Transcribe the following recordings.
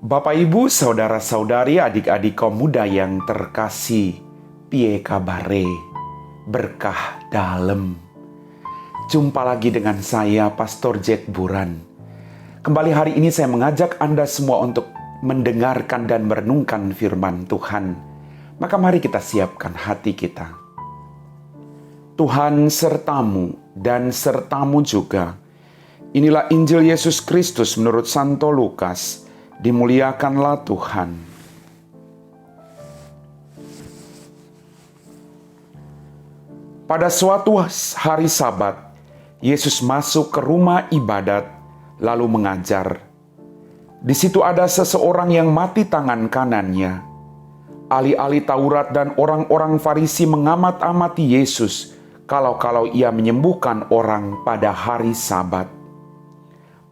Bapak, Ibu, saudara-saudari, adik-adik kaum muda yang terkasih, piye kabare? Berkah dalem. Jumpa lagi dengan saya, Pastor Jack Buran. Kembali hari ini saya mengajak Anda semua untuk mendengarkan dan merenungkan firman Tuhan. Maka mari kita siapkan hati kita. Tuhan sertamu dan sertamu juga. Inilah Injil Yesus Kristus menurut Santo Lukas. Dimuliakanlah Tuhan. Pada suatu hari Sabat, Yesus masuk ke rumah ibadat lalu mengajar. Di situ ada seseorang yang mati tangan kanannya. Ahli-ahli Taurat dan orang-orang Farisi mengamat-amati Yesus kalau ia menyembuhkan orang pada hari Sabat,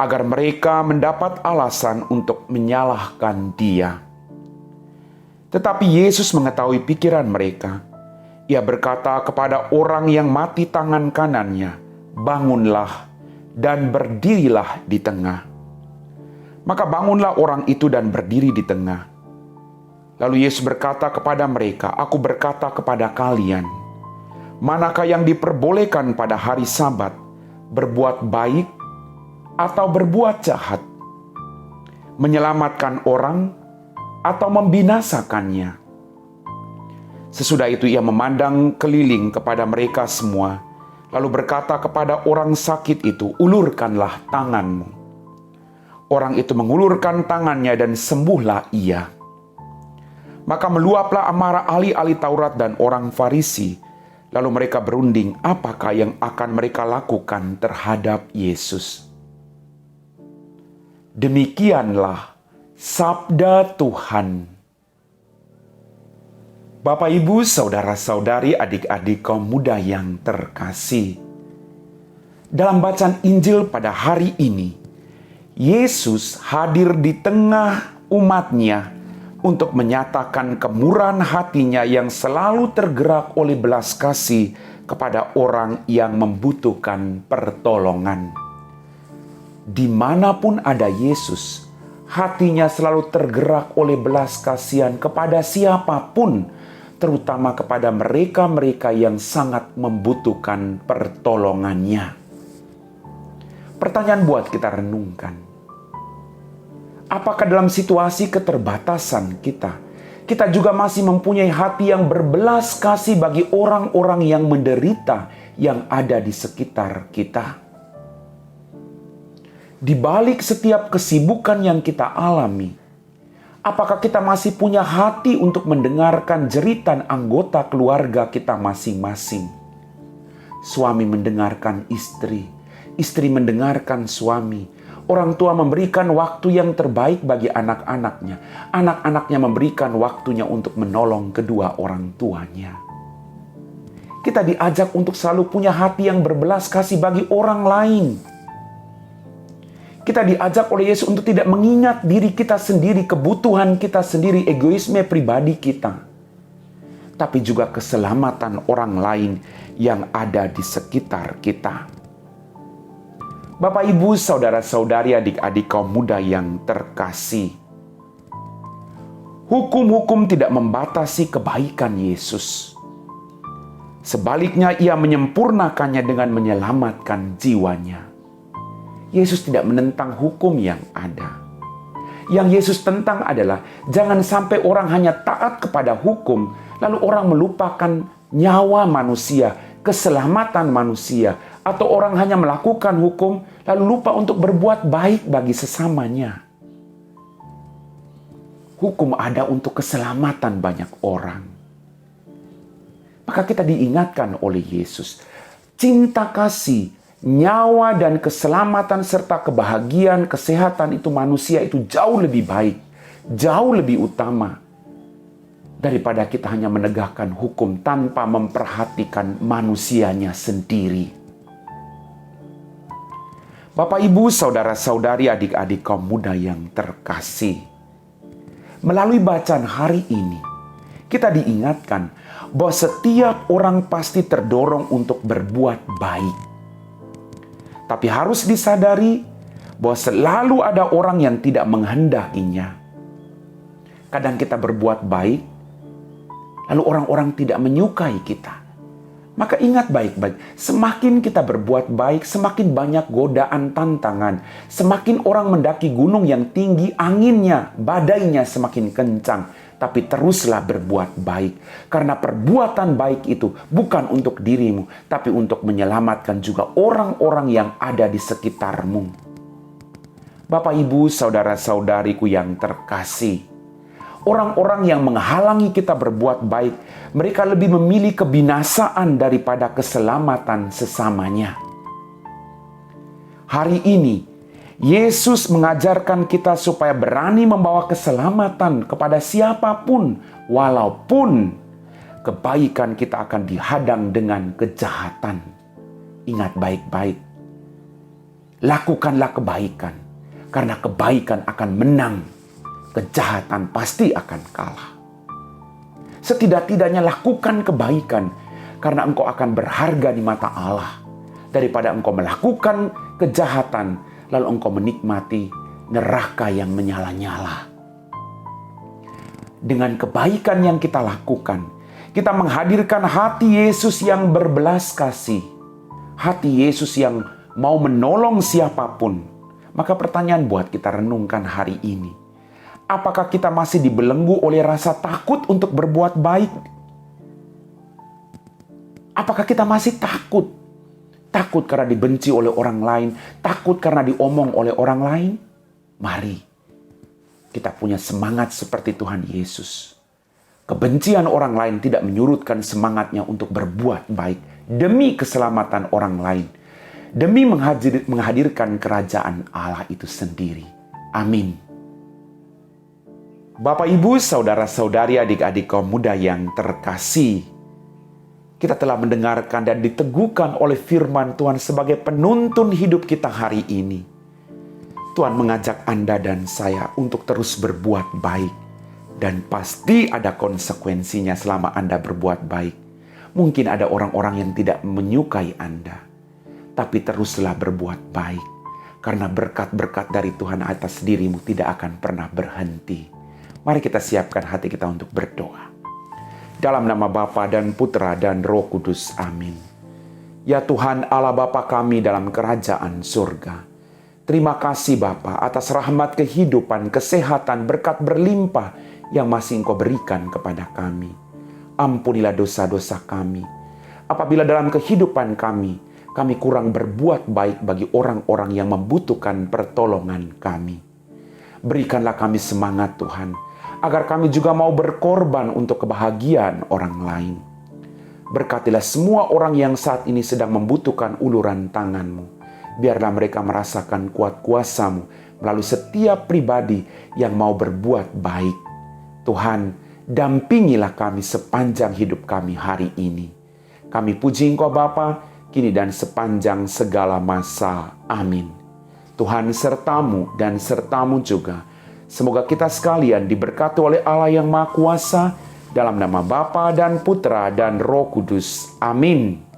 agar mereka mendapat alasan untuk menyalahkan Dia. Tetapi Yesus mengetahui pikiran mereka. Ia berkata kepada orang yang mati tangan kanannya, "Bangunlah dan berdirilah di tengah." Maka bangunlah orang itu dan berdiri di tengah. Lalu Yesus berkata kepada mereka, "Aku berkata kepada kalian, manakah yang diperbolehkan pada hari Sabat, berbuat baik atau berbuat jahat, menyelamatkan orang atau membinasakannya?" Sesudah itu ia memandang keliling kepada mereka semua, lalu berkata kepada orang sakit itu, "Ulurkanlah tanganmu." Orang itu mengulurkan tangannya dan sembuhlah ia. Maka meluaplah amarah ahli-ahli Taurat dan orang Farisi, lalu mereka berunding apakah yang akan mereka lakukan terhadap Yesus. Demikianlah sabda Tuhan. Bapak, Ibu, saudara-saudari, adik-adik kaum muda yang terkasih. Dalam bacaan Injil pada hari ini, Yesus hadir di tengah umatnya untuk menyatakan kemurahan hatinya yang selalu tergerak oleh belas kasih kepada orang yang membutuhkan pertolongan. Dimanapun ada Yesus, hatinya selalu tergerak oleh belas kasihan kepada siapapun, terutama kepada mereka-mereka yang sangat membutuhkan pertolongannya. Pertanyaan buat kita renungkan. Apakah dalam situasi keterbatasan kita juga masih mempunyai hati yang berbelas kasih bagi orang-orang yang menderita yang ada di sekitar kita? Di balik setiap kesibukan yang kita alami, apakah kita masih punya hati untuk mendengarkan jeritan anggota keluarga kita masing-masing? Suami mendengarkan istri, istri mendengarkan suami, orang tua memberikan waktu yang terbaik bagi anak-anaknya, anak-anaknya memberikan waktunya untuk menolong kedua orang tuanya. Kita diajak untuk selalu punya hati yang berbelas kasih bagi orang lain. Kita diajak oleh Yesus untuk tidak mengingat diri kita sendiri, kebutuhan kita sendiri, egoisme pribadi kita, tapi juga keselamatan orang lain yang ada di sekitar kita. Bapak, Ibu, saudara-saudari, adik-adik kaum muda yang terkasih, hukum-hukum tidak membatasi kebaikan Yesus. Sebaliknya, ia menyempurnakannya dengan menyelamatkan jiwanya. Yesus tidak menentang hukum yang ada. Yang Yesus tentang adalah jangan sampai orang hanya taat kepada hukum, lalu orang melupakan nyawa manusia, keselamatan manusia, atau orang hanya melakukan hukum, lalu lupa untuk berbuat baik bagi sesamanya. Hukum ada untuk keselamatan banyak orang. Maka kita diingatkan oleh Yesus, cinta kasih, nyawa dan keselamatan serta kebahagiaan, kesehatan itu manusia itu jauh lebih baik, jauh lebih utama daripada kita hanya menegakkan hukum tanpa memperhatikan manusianya sendiri. Bapak, Ibu, saudara-saudari, adik-adik kaum muda yang terkasih, melalui bacaan hari ini kita diingatkan bahwa setiap orang pasti terdorong untuk berbuat baik. Tapi harus disadari bahwa selalu ada orang yang tidak menghendakinya. Kadang kita berbuat baik, lalu orang-orang tidak menyukai kita. Maka ingat baik-baik, semakin kita berbuat baik, semakin banyak godaan tantangan. Semakin orang mendaki gunung yang tinggi, anginnya, badainya semakin kencang. Tapi teruslah berbuat baik. Karena perbuatan baik itu bukan untuk dirimu, tapi untuk menyelamatkan juga orang-orang yang ada di sekitarmu. Bapak, Ibu, saudara-saudariku yang terkasih, orang-orang yang menghalangi kita berbuat baik, mereka lebih memilih kebinasaan daripada keselamatan sesamanya. Hari ini, Yesus mengajarkan kita supaya berani membawa keselamatan kepada siapapun, walaupun kebaikan kita akan dihadang dengan kejahatan. Ingat baik-baik, lakukanlah kebaikan, karena kebaikan akan menang. Kejahatan pasti akan kalah. Setidak-tidaknya lakukan kebaikan, karena engkau akan berharga di mata Allah, daripada engkau melakukan kejahatan, lalu engkau menikmati neraka yang menyala-nyala. Dengan kebaikan yang kita lakukan, kita menghadirkan hati Yesus yang berbelas kasih. Hati Yesus yang mau menolong siapapun. Maka pertanyaan buat kita renungkan hari ini. Apakah kita masih dibelenggu oleh rasa takut untuk berbuat baik? Apakah kita masih takut? Takut karena dibenci oleh orang lain, takut karena diomong oleh orang lain. Mari kita punya semangat seperti Tuhan Yesus. Kebencian orang lain tidak menyurutkan semangatnya untuk berbuat baik demi keselamatan orang lain, demi menghadirkan kerajaan Allah itu sendiri. Amin. Bapak, Ibu, saudara-saudari, adik-adik kaum muda yang terkasih, kita telah mendengarkan dan diteguhkan oleh firman Tuhan sebagai penuntun hidup kita hari ini. Tuhan mengajak Anda dan saya untuk terus berbuat baik. Dan pasti ada konsekuensinya selama Anda berbuat baik. Mungkin ada orang-orang yang tidak menyukai Anda. Tapi teruslah berbuat baik. Karena berkat-berkat dari Tuhan atas dirimu tidak akan pernah berhenti. Mari kita siapkan hati kita untuk berdoa. Dalam nama Bapa dan Putra dan Roh Kudus. Amin. Ya Tuhan Allah Bapa kami dalam kerajaan surga. Terima kasih Bapa atas rahmat kehidupan, kesehatan, berkat berlimpah yang masih Engkau berikan kepada kami. Ampunilah dosa-dosa kami. Apabila dalam kehidupan kami kurang berbuat baik bagi orang-orang yang membutuhkan pertolongan kami. Berikanlah kami semangat Tuhan, agar kami juga mau berkorban untuk kebahagiaan orang lain. Berkatilah semua orang yang saat ini sedang membutuhkan uluran tangan-Mu. Biarlah mereka merasakan kuat kuasa-Mu melalui setiap pribadi yang mau berbuat baik. Tuhan, dampingilah kami sepanjang hidup kami hari ini. Kami puji Engkau Bapa, kini dan sepanjang segala masa. Amin. Tuhan sertamu dan sertamu juga. Semoga kita sekalian diberkati oleh Allah yang Maha Kuasa, dalam nama Bapa dan Putra dan Roh Kudus. Amin.